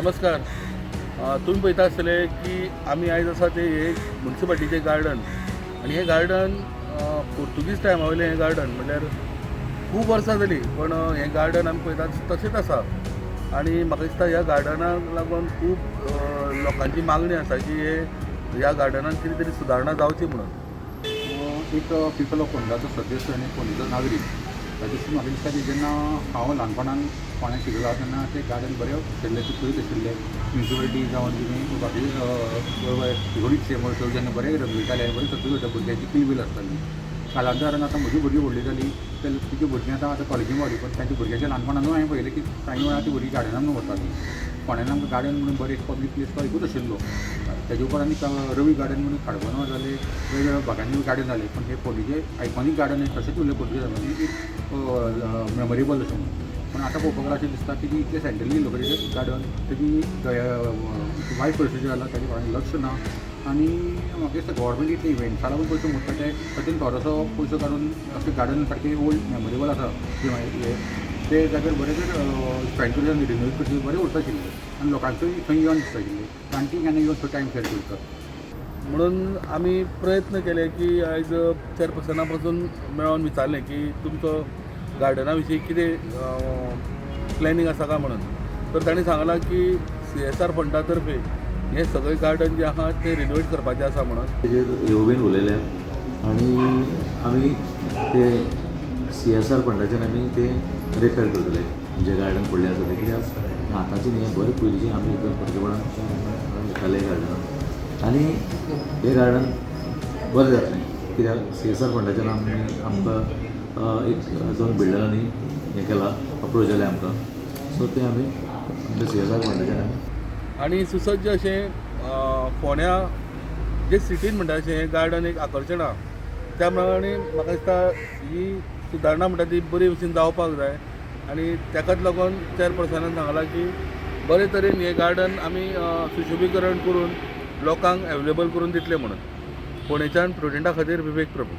नमस्कार. तुम्ही पळयता आसतले की आमी आयज आसा ते एक म्युनिसिपालिटीचें गार्डन आनी हें गार्डन पोर्तुगीज टायमा वयलें हें गार्डन म्हणल्यार खूब वर्सां जालीं पण हें गार्डन आमी पळयतात तशेंच आसा आनी म्हाका दिसता ह्या गार्डनाक लागून खूब लोकांची मागणी आसा की ह्या गार्डनान कितें तरी सुदारणा जावची म्हणून. एक पीपल ऑफ फोंडाचो सदस्य आनी फोंडेचो नागरीक ताचे म्हाका दिसता की जेन्ना हांव ल्हानपणान फोंड्या शिकलो तेन्ना तें गार्डन बरें आशिल्लें पयत आशिल्लें म्युनिसिपालिटी जावन कितें बाकी घडीच सेमोल्सो जेन्ना बरें रंगयताले आनी बरें सगळीं करता भुरग्यांची किलबिल आसताली. कालांतरान आतां म्हजीं भुरगीं व्हडलीं जालीं जाल्यार तिची भुरगीं आतां कॉलेजीन पावलीं पण तांच्या भुरग्यांच्या ल्हानपणानूय हांवें पळयलें की कांय वेळार ती भुरगीं गार्डनान वतालीं. फोंड्यान आमकां गार्डन म्हणून बरें पब्लीक प्लेस तो एकूच आशिल्लो. तेजे उपरांत आनी रवी गार्डन म्हणून खाडबोना जालें, वेगवेगळ्या भागांनी गार्डन जालें पण हे फोंडेचें आयकॉनीक गार्डन हें तशेंच उरलें पोर्तुगीजांनी एक मेमोरेबल अशें म्हणून. पण आतां पळोवपाक अशें दिसता की ती इतलें सेंट्रली लोकेटेड गार्डन तेजी वायट परिस्थिती जाला ताजे कोणाक लक्ष ना आनी म्हाका दिसता गव्हर्मेंट इतले इव्हेंट्सा लागून पयसो मोडटा तातूंत थोडोसो पयसो काडून अशें गार्डन सारकें ओल्ड मेमोरेबल आसा ते जाग्यार बरें जर स्पेंड करून रिन्यू करची बरें उरता आशिल्लें आनी लोकांचोय थंय येवन दिसता आशिल्लें जाणटी केन्ना येवन थंय टायम स्पेंड करतात म्हणून आमी प्रयत्न केले की आयज चेअरपर्सना पासून मेळोन विचारलें की तुमचो गार्डना विशीं कितें प्लॅनिंग आसा काय म्हणून. तर ताणें सांगलां की CSR फंडा तर्फे हें सगळें गार्डन जें आसा तें रिनोवेट करपाचें आसा म्हणून. तेजेर येवबीन उलयल्या आनी आमी ते CSR फंडाच्यान आमी ते रिपेर करतले जे गार्डन पडलें आसा तें कित्याक आतांची न्ही बरें पयलींची आमी हितून परतेपणान घेताले गार्डनान आनी हें गार्डन बरें जातलें कित्याक CSR फंडाच्यान आमकां एक 2 बिल्डरांनी हें केलां अप्रोच जालें आमकां सो तें आमी CSR फंडाच्यान आमी आनी सुसज्ज अशें फोंड्या जे सिटीन म्हणटा अशें हें गार्डन एक आकर्शण आहा त्या प्रमाणे म्हाका दिसता ही सुदारणा म्हणटा ती बरे भशेन जावपाक जाय आनी ताकाच लागून चेअरपर्सनान सांगलां की बरे तरेन हें गार्डन आमी सुशोभीकरण करून लोकांक एवेलेबल करून दितले म्हणून. फोंडेच्यान प्रुडंटा खातीर विवेक प्रभू.